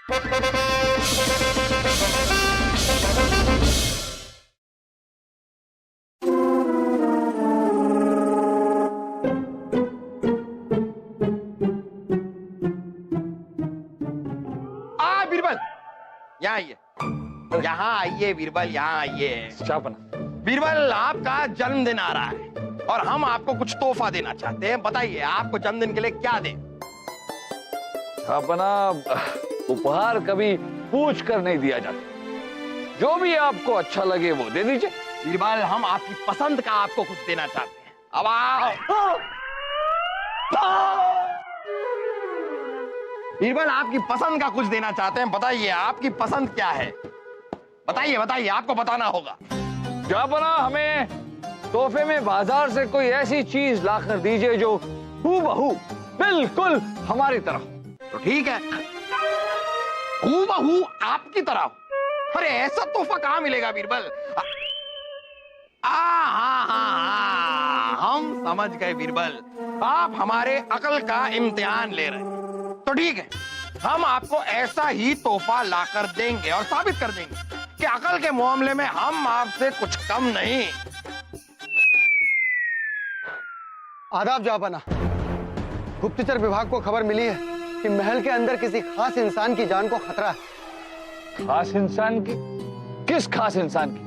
बीरबल, यहाँ आइए, यहाँ आइए बीरबल, यहाँ आइए। बीरबल, आपका जन्मदिन आ रहा है और हम आपको कुछ तोहफा देना चाहते हैं। बताइए आपको जन्मदिन के लिए क्या दें? अपना उपहार कभी पूछ कर नहीं दिया जाता, जो भी आपको अच्छा लगे वो दे दीजिए। बीरबल, हम आपकी पसंद का आपको कुछ देना चाहते हैं। अब आओ। बीरबल, आपकी पसंद का कुछ देना चाहते हैं, बताइए आपकी पसंद क्या है? बताइए बताइए, आपको बताना होगा। जापना, हमें तोहफे में बाजार से कोई ऐसी चीज लाकर दीजिए जो हूबहू बिल्कुल हमारी तरह। तो ठीक है, हूबहू आपकी तरह। अरे ऐसा तोहफा कहाँ मिलेगा बीरबल? हम समझ गए बीरबल, आप हमारे अकल का इम्तिहान ले रहे हैं। तो ठीक है, हम आपको ऐसा ही तोहफा लाकर देंगे और साबित कर देंगे कि अकल के मामले में हम आपसे कुछ कम नहीं। आदाब जापाना। गुप्तचर विभाग को खबर मिली है कि महल के अंदर किसी खास इंसान की जान को खतरा है। खास इंसान की? किस खास इंसान की?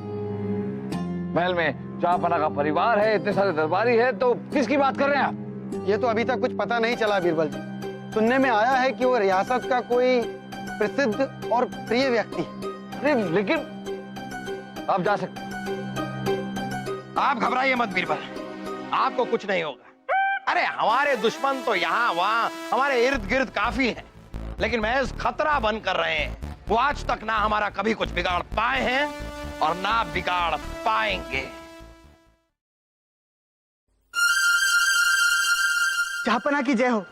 महल में जापना का परिवार है, इतने सारे दरबारी है, तो किसकी बात कर रहे हैं आप? ये तो अभी तक कुछ पता नहीं चला बीरबल जी। सुनने में आया है कि वो रियासत का कोई प्रसिद्ध और प्रिय व्यक्ति। अरे लेकिन आप जा सकते। आप घबराइए मत बीरबल, आपको कुछ नहीं होगा। अरे हमारे दुश्मन तो यहाँ वहाँ हमारे इर्द गिर्द काफी हैं, लेकिन महज खतरा बन कर रहे हैं। वो आज तक ना हमारा कभी कुछ बिगाड़ पाए हैं और ना बिगाड़ पाएंगे। जापाना की जय हो।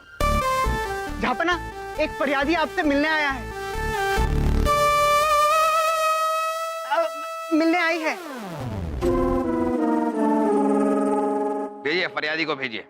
जापाना, एक फरियादी आपसे मिलने आया है। मिलने आई है। भेजिए, फरियादी को भेजिए।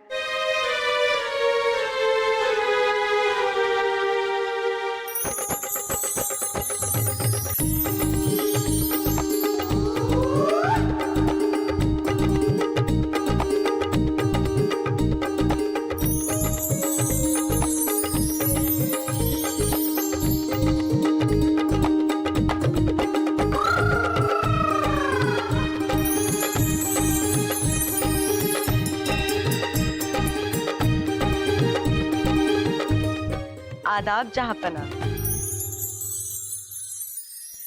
आदाब जहांपना।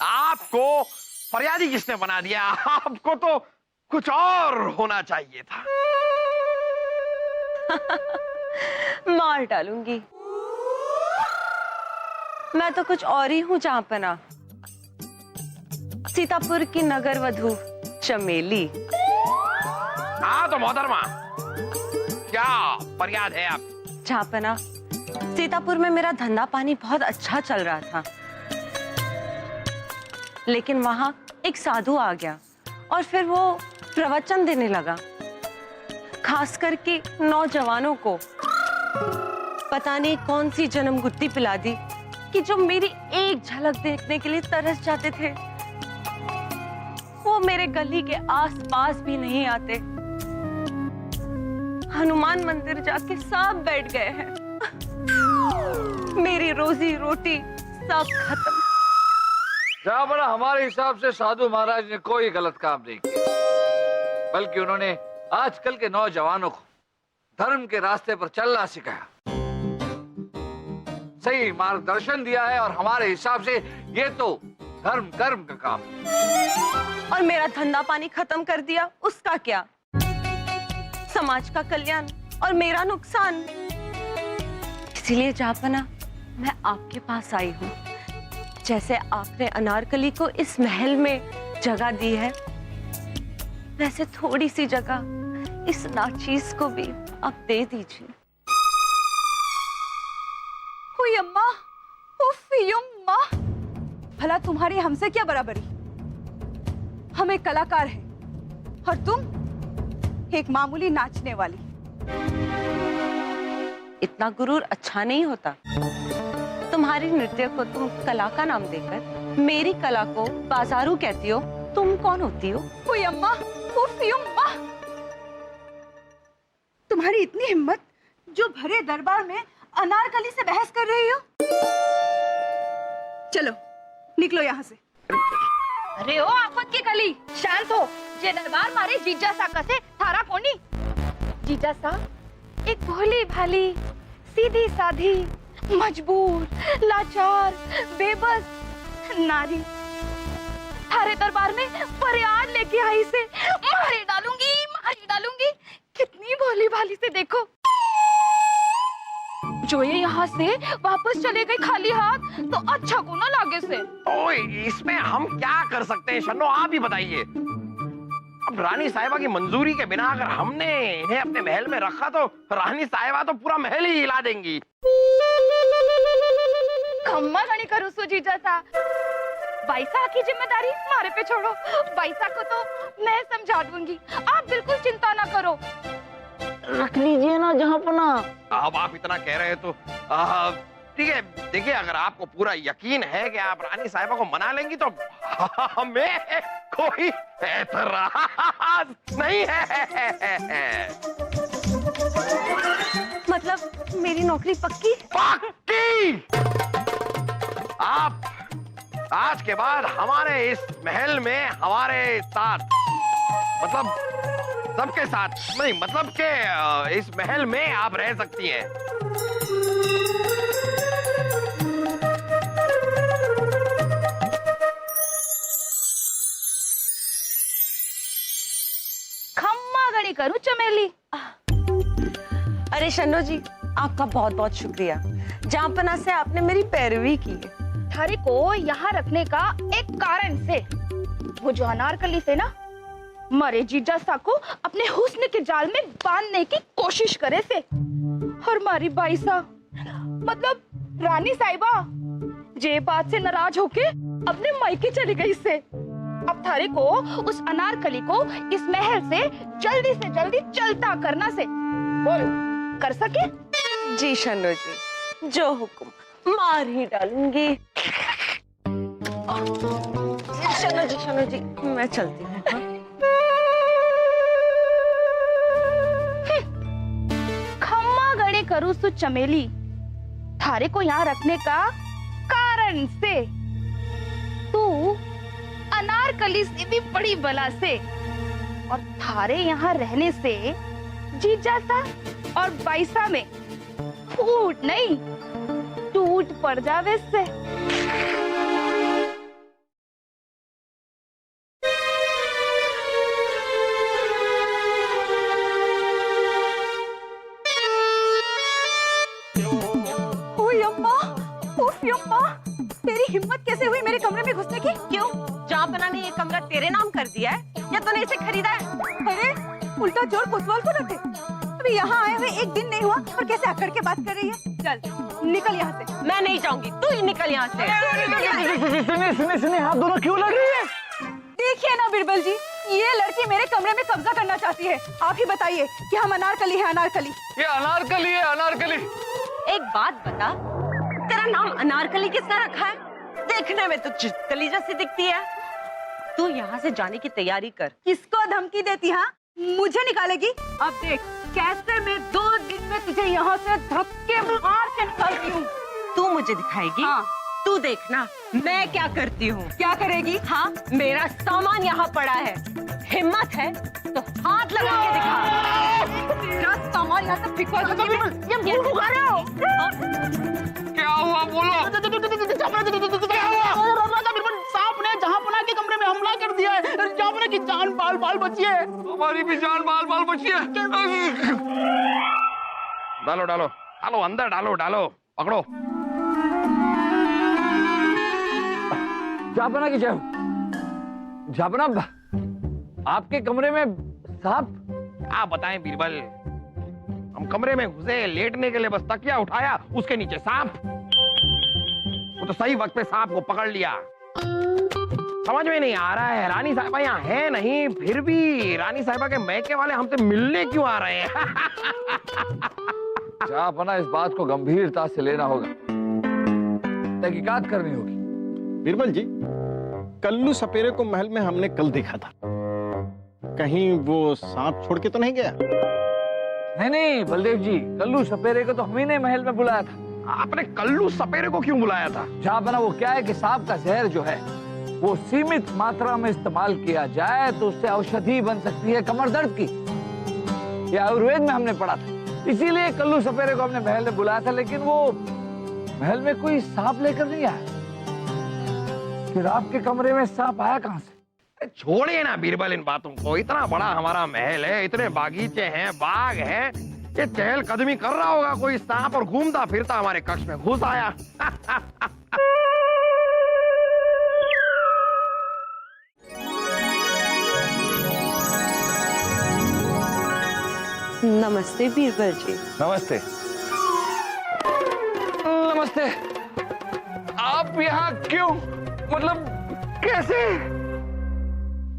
आपको फरियादी किसने बना दिया? आपको तो कुछ और होना चाहिए था। मार डालूंगी। मैं तो कुछ और ही हूं जहांपना। सीतापुर की नगर वधू चमेली। हाँ तो मोहतरमा, क्या फरियाद है आप? जहांपना, सीतापुर में मेरा धंधा पानी बहुत अच्छा चल रहा था, लेकिन वहां एक साधु आ गया और फिर वो प्रवचन देने लगा, खास करके नौजवानों को। पता नहीं कौन सी जन्म गुत्ती पिला दी कि जो मेरी एक झलक देखने के लिए तरस जाते थे, वो मेरे गली के आसपास भी नहीं आते। हनुमान मंदिर जाके सब बैठ गए हैं। मेरी रोजी रोटी सब खत्म। जापना, हमारे हिसाब से साधु महाराज ने कोई गलत काम नहीं किया, बल्कि उन्होंने आजकल के नौजवानों को धर्म के रास्ते पर चलना सिखाया, सही मार्गदर्शन दिया है। और हमारे हिसाब से ये तो धर्म कर्म का काम है। और मेरा धंधा पानी खत्म कर दिया, उसका क्या? समाज का कल्याण और मेरा नुकसान। इसीलिए जापना, मैं आपके पास आई हूँ। जैसे आपने अनारकली को इस महल में जगह दी है, वैसे थोड़ी सी जगह इस नाचीज को भी आप दे दीजिए। हुई अम्मा, उफ यम्मा। भला तुम्हारी हमसे क्या बराबरी? हम एक कलाकार हैं और तुम एक मामूली नाचने वाली। इतना गुरूर अच्छा नहीं होता। तुम तुम्हारी नृत्य को तुम कला का नाम देकर मेरी कला को बाजारू कहती हो। तुम कौन होती हो? ओए अम्मा, उफ यम्मा, तुम्हारी इतनी हिम्मत जो भरे दरबार में अनारकली से बहस कर रही हो। चलो निकलो यहाँ से। अरे ओ आफत की कली, शांत हो। जे दरबार मारे जीजा सा कसे थारा कोनी। जीजा सा एक भोली भाली, सीधी साधी, मजबूर, लाचार, बेबस नारी थारे दरबार में फरियाद लेके आई से मारे डालूंगी। कितनी भोली भाली से देखो। जो ये यहाँ से वापस चले गए खाली हाथ तो अच्छा को ना लागे से। ओए, इसमें हम क्या कर सकते हैं शन्नो, आप ही बताइए। अब रानी साहिबा की मंजूरी के बिना अगर हमने इन्हें अपने महल में रखा तो रानी साहिबा तो पूरा महल ही हिला देंगी। खम्मा गणी करूँ सुजीजा सा। बाईसा की जिम्मेदारी हमारे पे छोड़ो। बाईसा को तो मैं समझा दूंगी, आप बिल्कुल चिंता ना करो। रख लीजिए ना जहाँ पना। अब आप इतना कह रहे हैं तो ठीक है। देखिए, अगर आपको पूरा यकीन है कि आप रानी साहिबा को मना लेंगी तो हमें कोई एतराज नहीं है। मतलब मेरी नौकरी पक्की? पक्की। आप आज के बाद हमारे इस महल में हमारे साथ, मतलब सबके साथ नहीं, मतलब के इस महल में आप रह सकती हैं। खम्मा गणी करूँ चमेली। अरे शन्नो जी, आपका बहुत बहुत शुक्रिया। जापना से आपने मेरी पैरवी की है। थारे को यहाँ रखने का एक कारण से, वो जो अनारकली से ना मारे जीजा सा को अपने हुस्न के जाल में बांधने की कोशिश करे से, और मारी बाईसा मतलब रानी साहिबा जे बात से नाराज होके अपने मायके चली गई से। अब थारे को उस अनारकली को इस महल से जल्दी चलता करना से, बोल कर सके? जी शन्नो जी, जो हुक्म, मार ही डालूंगी। शन्नो जी, मैं चलती हूँ। खम्मा गड़े करूँ सु चमेली, थारे को यहाँ रखने का कारण से, तू अनारकली से भी बड़ी बला से, और थारे यहाँ रहने से जीजा सा और बाईसा में फूट नहीं टूट पड़ जावे से। तेरी हिम्मत कैसे हुई मेरे कमरे में घुसने की? क्यों? जापना ने ये कमरा तेरे नाम कर दिया है या तूने इसे खरीदा है? अरे उल्टा जोर कोतवाल को रखे। अभी यहाँ आए हुए एक दिन नहीं हुआ और कैसे अकड़ के बात कर रही है। चल निकल यहाँ से। मैं नहीं जाऊंगी, तू ही निकल यहाँ से। सुने, आप दोनों क्यों लड़ रही है? देखिए ना बिरबल जी, ये लड़की मेरे कमरे में कब्जा करना चाहती है। आप ही बताइए कि हम अनारकली है अनारकली। ये अनारकली है अनारकली। एक बात बता, तेरा नाम अनारकली किसने रखा है? देखने में तो चितकली जैसी दिखती है। तू यहाँ से जाने की तैयारी कर। किसको धमकी देती? हाँ, मुझे निकालेगी? अब देख कैसे मैं 2 दिन में तुझे यहाँ से धक्के मार के निकालती हूँ। तू मुझे दिखाएगी? हाँ। तू देखना मैं क्या करती हूँ। क्या करेगी? हाँ, मेरा सामान यहाँ पड़ा है, हिम्मत है तो हाथ लगा के दिखा। तेरा सामान यहाँ से फेंकवा दूंगी मैं। ये मुंह उठा रहे हो? क्या हुआ बोलो? सांप ने जहांपना के कमरे में हमला कर दिया है। जहांपना की जान बाल बची है। हमारी भी जान बाल बची है। डालो अंदर डालो, पकड़ो। जापना की जय। जापना, आपके कमरे में सांप? आप बताएं बीरबल, हम कमरे में घुसे लेटने के लिए, बस तकिया उठाया, उसके नीचे सांप। वो तो सही वक्त पे सांप को पकड़ लिया। समझ में नहीं आ रहा है, रानी साहिबा यहाँ है नहीं, फिर भी रानी साहिबा के मैके वाले हमसे मिलने क्यों आ रहे हैं? जापना, इस बात को गंभीरता से लेना होगा। तहकीकात करनी होगी। बीरबल जी, कल्लू सपेरे को महल में हमने कल देखा था, कहीं वो सांप छोड़ के तो नहीं गया? नहीं बलदेव जी, कल्लू सपेरे को तो हम ही ने महल में बुलाया था। आपने कल्लू सपेरे को क्यों बुलाया था? जहाँ बना वो क्या है कि सांप का जहर जो है वो सीमित मात्रा में इस्तेमाल किया जाए तो उससे औषधि बन सकती है कमर दर्द की। ये आयुर्वेद में हमने पढ़ा था, इसीलिए कल्लू सपेरे को हमने महल में बुलाया था। लेकिन वो महल में कोई सांप लेकर नहीं आया। फिर आपके कमरे में सांप आया कहाँ से? छोड़िए ना बीरबल इन बातों को। इतना बड़ा हमारा महल है, इतने बागीचे हैं, बाग है, ये चहलकदमी कर रहा होगा कोई सांप और घूमता फिरता हमारे कक्ष में घुस आया। नमस्ते बीरबल जी। नमस्ते। नमस्ते। आप यहाँ क्यों, मतलब कैसे?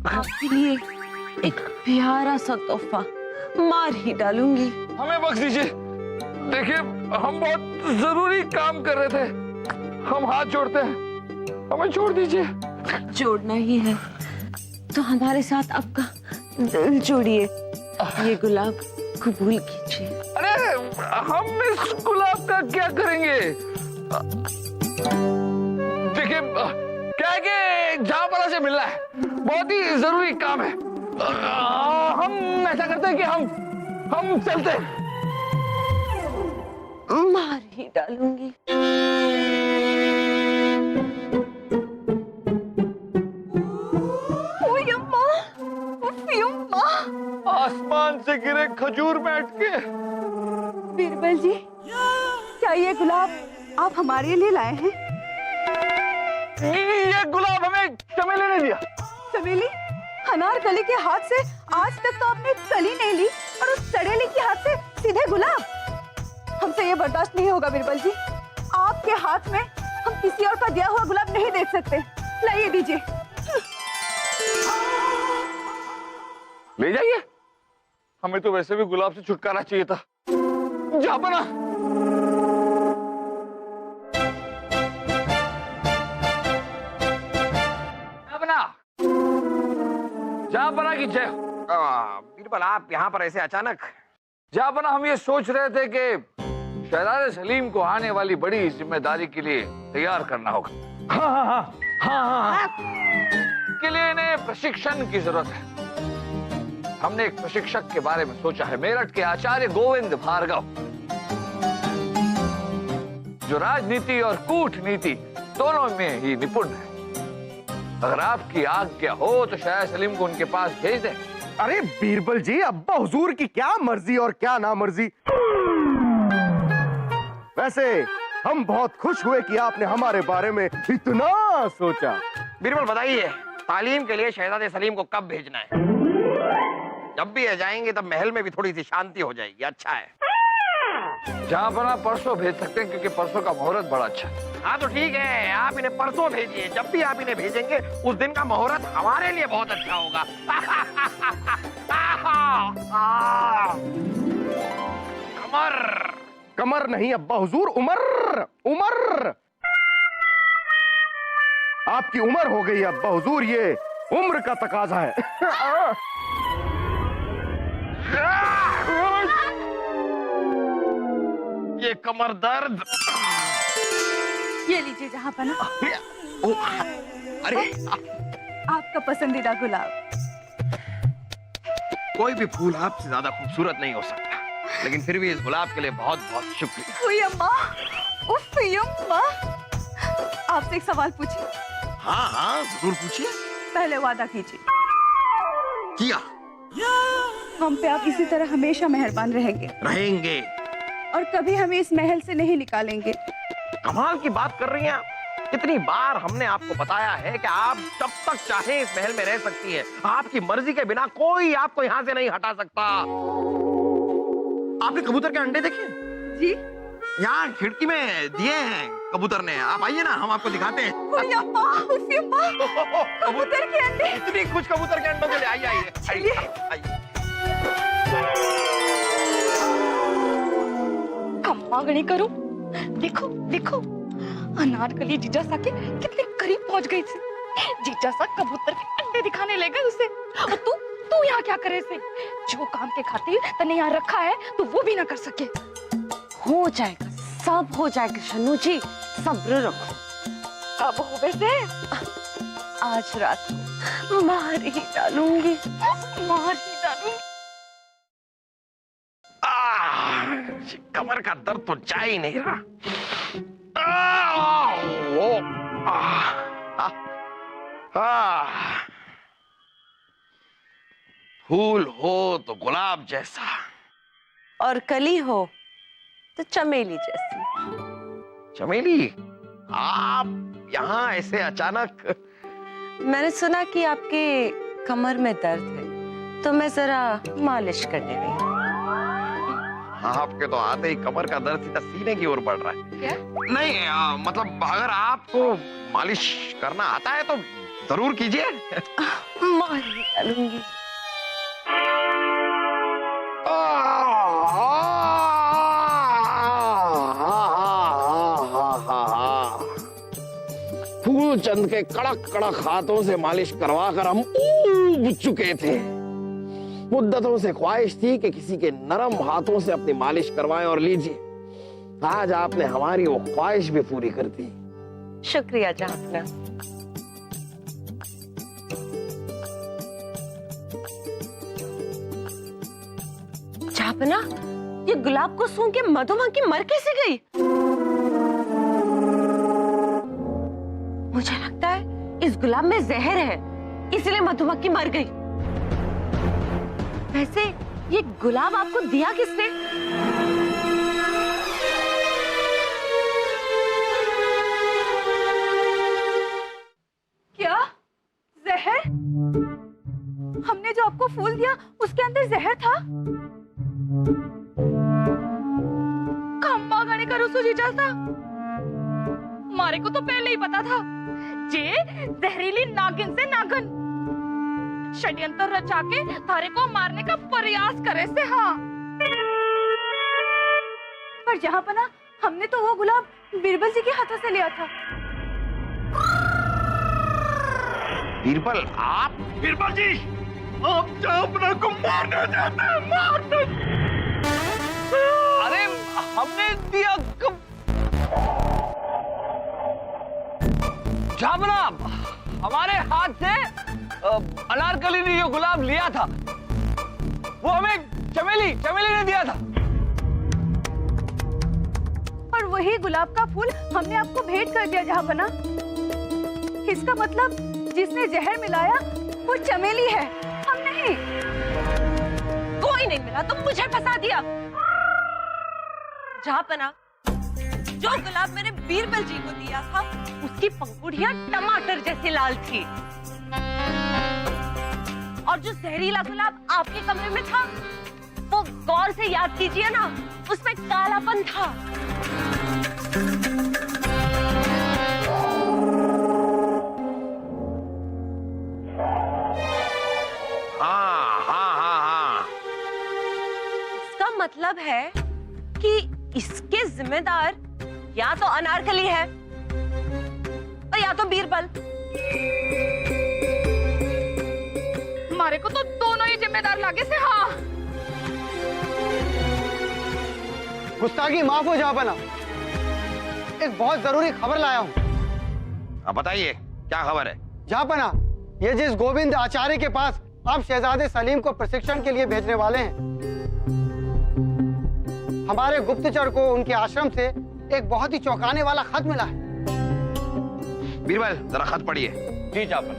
आपके लिए एक प्यारा सा तोहफा मार ही डालूंगी। हमें बख्श दीजिए। देखिए, हम बहुत जरूरी काम कर रहे थे, हम हाथ जोड़ते हैं, हमें छोड़ दीजिए। जोड़ना ही है तो हमारे साथ आपका दिल जोड़िए। ये गुलाब कबूल कीजिए। अरे हम इस गुलाब का क्या करेंगे? देखिए, क्या है कि जहांपना से मिलना है, बहुत ही जरूरी काम है। हम ऐसा करते हैं कि हम चलते हैं। मार ही डालूंगी। ओए अम्मा, उफ़ अम्मा। आसमान से गिरे खजूर में अटके। बीरबल जी, क्या ये गुलाब आप हमारे लिए लाए हैं? ये गुलाब हमें चमेली ने दिया। चमेली? अनारकली के हाथ से आज तक तो आपने कली नहीं ली, और उस सड़ेली के हाथ से सीधे गुलाब। हमसे ये बर्दाश्त नहीं होगा बीरबल जी। आपके हाथ में हम किसी और का दिया हुआ गुलाब नहीं देख सकते। लाइए, दीजिए। ले जाइए, हमें तो वैसे भी गुलाब से छुटकारा चाहिए था। जहांपना, जहांपना की जय। बीरबल, आप यहाँ पर ऐसे अचानक? जहांपना, हम ये सोच रहे थे कि शहजादे सलीम को आने वाली बड़ी जिम्मेदारी के लिए तैयार करना होगा। हाँ। के लिए इन्हें प्रशिक्षण की जरूरत है। हमने एक प्रशिक्षक के बारे में सोचा है, मेरठ के आचार्य गोविंद भार्गव, जो राजनीति और कूटनीति दोनों में ही निपुण है। अगर आपकी आज्ञा हो तो शायद सलीम को उनके पास भेज दें। अरे बीरबल जी, अब्बा हुजूर की क्या मर्जी और क्या ना मर्जी। वैसे हम बहुत खुश हुए कि आपने हमारे बारे में इतना सोचा। बीरबल बताइए, तालीम के लिए शहजादे सलीम को कब भेजना है? जब भी ये जाएंगे तब महल में भी थोड़ी सी शांति हो जाएगी। अच्छा है। जहांपना परसों भेज सकते हैं, क्योंकि परसों का मुहूर्त बड़ा अच्छा है। हाँ तो ठीक है, आप इन्हें परसों भेजिए। जब भी आप इन्हें भेजेंगे उस दिन का मुहूर्त हमारे लिए बहुत अच्छा होगा। कमर कमर नहीं अब्बा हुजूर, उमर। उमर आपकी उम्र हो गई अब्बा हुजूर, ये उम्र का तकाजा है। ये कमर दर्द। ये लीजिए जहांपना, अरे आपका पसंदीदा गुलाब। कोई भी फूल आपसे ज्यादा खूबसूरत नहीं हो सकता, लेकिन फिर भी इस गुलाब के लिए बहुत बहुत शुक्रिया। ओए अम्मा, उफ़ अम्मा। आपसे एक सवाल पूछी? हाँ जरूर पूछिए। पहले वादा कीजिए। किया। हम पे आप इसी तरह हमेशा मेहरबान रहेंगे और कभी हमें इस महल से नहीं निकालेंगे। कमाल की बात कर रही हैं आप। कितनी बार हमने आपको बताया है कि आप जब तक चाहे इस महल में रह सकती हैं। आपकी मर्जी के बिना कोई आपको यहाँ से नहीं हटा सकता। आपने कबूतर के अंडे देखे? जी। यहाँ खिड़की में दिए हैं कबूतर ने। आप आइए ना, हम आपको दिखाते हैं। ओए अम्मा, उफ़ अम्मा, कबूतर के अंडे। इतनी कुछ कबूतर के अंडों के लिए। आइए चलिए। मांगनी करूं? देखो देखो, अनारकली जीजा सा के कितने करीब पहुंच गई थी। जीजा सा कबूतर के अंडे दिखाने ले गए उसे, और तू यहाँ क्या करे से? जो काम के खातिर तने यहाँ रखा है तू वो भी ना कर सके। हो जाएगा, सब हो जाएगा शन्नू जी, सब्र रखो। कब हो वैसे? आज रात को मार ही डालूंगी, मार ही डालूंगी। कमर का दर्द तो जा ही नहीं रहा। फूल हो तो गुलाब जैसा, और कली हो तो चमेली जैसी। चमेली, आप यहाँ ऐसे अचानक? मैंने सुना कि आपके कमर में दर्द है, तो मैं जरा मालिश करने गई। आपके तो आते ही कमर का दर्द सीधा सीने की ओर बढ़ रहा है। क्या? नहीं मतलब अगर आपको मालिश करना आता है तो जरूर कीजिए। मार ही डालूंगी। फूलचंद के कड़क कड़क हाथों से मालिश करवा कर हम ऊब चुके थे। मुद्दतों से ख्वाहिश थी कि किसी के नरम हाथों से अपनी मालिश करवाएं, और लीजिए आज आपने हमारी वो ख्वाहिश भी पूरी कर दी। शुक्रिया जहांपना। जहांपना, ये गुलाब को सूंघ के मधुमक्खी मर कैसे गई? मुझे लगता है इस गुलाब में जहर है, इसलिए मधुमक्खी मर गई। वैसे ये गुलाब आपको दिया किसने? क्या? जहर? हमने जो आपको फूल दिया उसके अंदर जहर था? खम्मा गाने का रुसू जीजा था। मारे को तो पहले ही पता था, जे जहरीली नागिन से नागन षड्यंत्र रचा के थारे को मारने का प्रयास करे से। हाँ, पर जहांपना, हमने तो वो गुलाब बीरबल जी के हाथों से लिया था। बीरबल, आप? बीरबल जी, आप जहांपना को मारना चाहते हैं? मारना? अरे हमने दिया कब? जहांपना, हमारे हाथ से अनारकली ने जो गुलाब लिया था वो हमें चमेली ने दिया था। और वही गुलाब का फूल हमने आपको भेंट कर दिया जहांपना। इसका मतलब जिसने जहर मिलाया वो चमेली है, हम नहीं। कोई नहीं मिला तो मुझे फंसा दिया। जहांपना, जो गुलाब मैंने बीरबल जी को दिया था उसकी पंखुड़ियां टमाटर जैसी लाल थी, और जो जहरीला गुलाब आपके कमरे में था वो गौर से याद कीजिए ना, उसमें कालापन था। हाँ। इसका मतलब है कि इसके जिम्मेदार या तो अनारकली है और या तो बीरबल। मारे को तो दोनों ही जिम्मेदार लागे से। हाँ, गुस्ताखी माफ हो जहांपना, एक बहुत जरूरी खबर लाया हूँ। अब बताइए क्या खबर है? जहांपना, ये जिस गोविंद आचार्य के पास आप शहजादे सलीम को प्रशिक्षण के लिए भेजने वाले हैं, हमारे गुप्तचर को उनके आश्रम से एक बहुत ही चौंकाने वाला खत मिला है। बीरबल, जरा खत पढ़िए। जी जहांपना।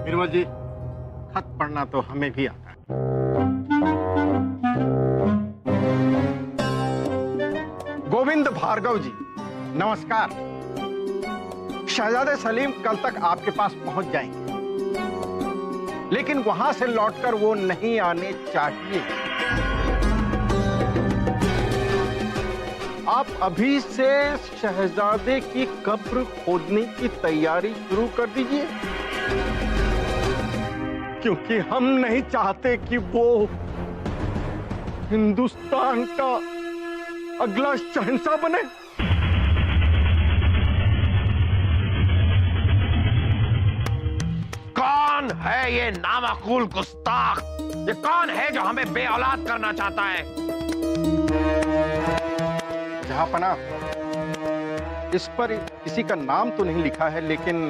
बीरबल जी, खत पढ़ना तो हमें भी आता है। गोविंद भार्गव जी, नमस्कार। शहजादे सलीम कल तक आपके पास पहुंच जाएंगे, लेकिन वहां से लौटकर वो नहीं आने चाहिए। आप अभी से शहजादे की कब्र खोदने की तैयारी शुरू कर दीजिए, क्योंकि हम नहीं चाहते कि वो हिंदुस्तान का अगला शहंशाह बने। कौन है ये नामाकूल गुस्ताख? ये कौन है जो हमें बेऔलाद करना चाहता है? जहांपना, इस पर किसी का नाम तो नहीं लिखा है, लेकिन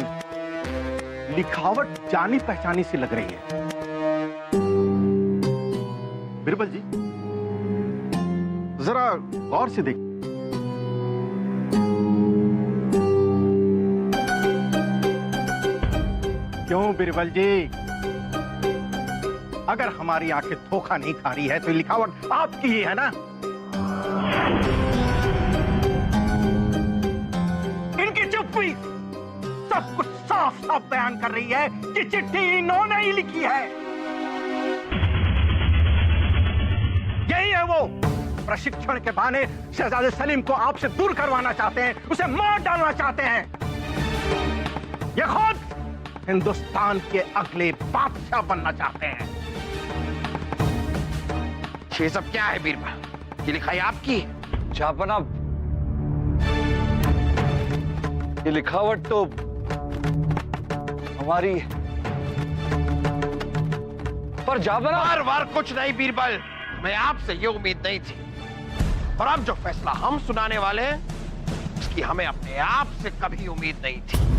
लिखावट जानी पहचानी सी लग रही है। बिरबल जी, जरा गौर से देखिए। क्यों बिरबल जी, अगर हमारी आंखें धोखा नहीं खा रही है तो लिखावट आपकी ही है ना? इनकी चुप्पी सब कुछ साफ साफ बयान कर रही है कि चिट्ठी इन्होंने ही लिखी है। यही है वो प्रशिक्षण के बहाने शहजादे सलीम को आपसे दूर करवाना चाहते हैं, उसे मार डालना चाहते हैं। ये खुद हिंदुस्तान के अगले बादशाह बनना चाहते हैं। ये सब क्या है बीरबल? ये लिखाई आपकी है? जहांपना, ये लिखावट तो हमारी है, पर जहांपना बार कुछ नहीं बीरबल, मैं आपसे ये उम्मीद नहीं थी। और अब जो फैसला हम सुनाने वाले हैं, उसकी हमें अपने आप से कभी उम्मीद नहीं थी।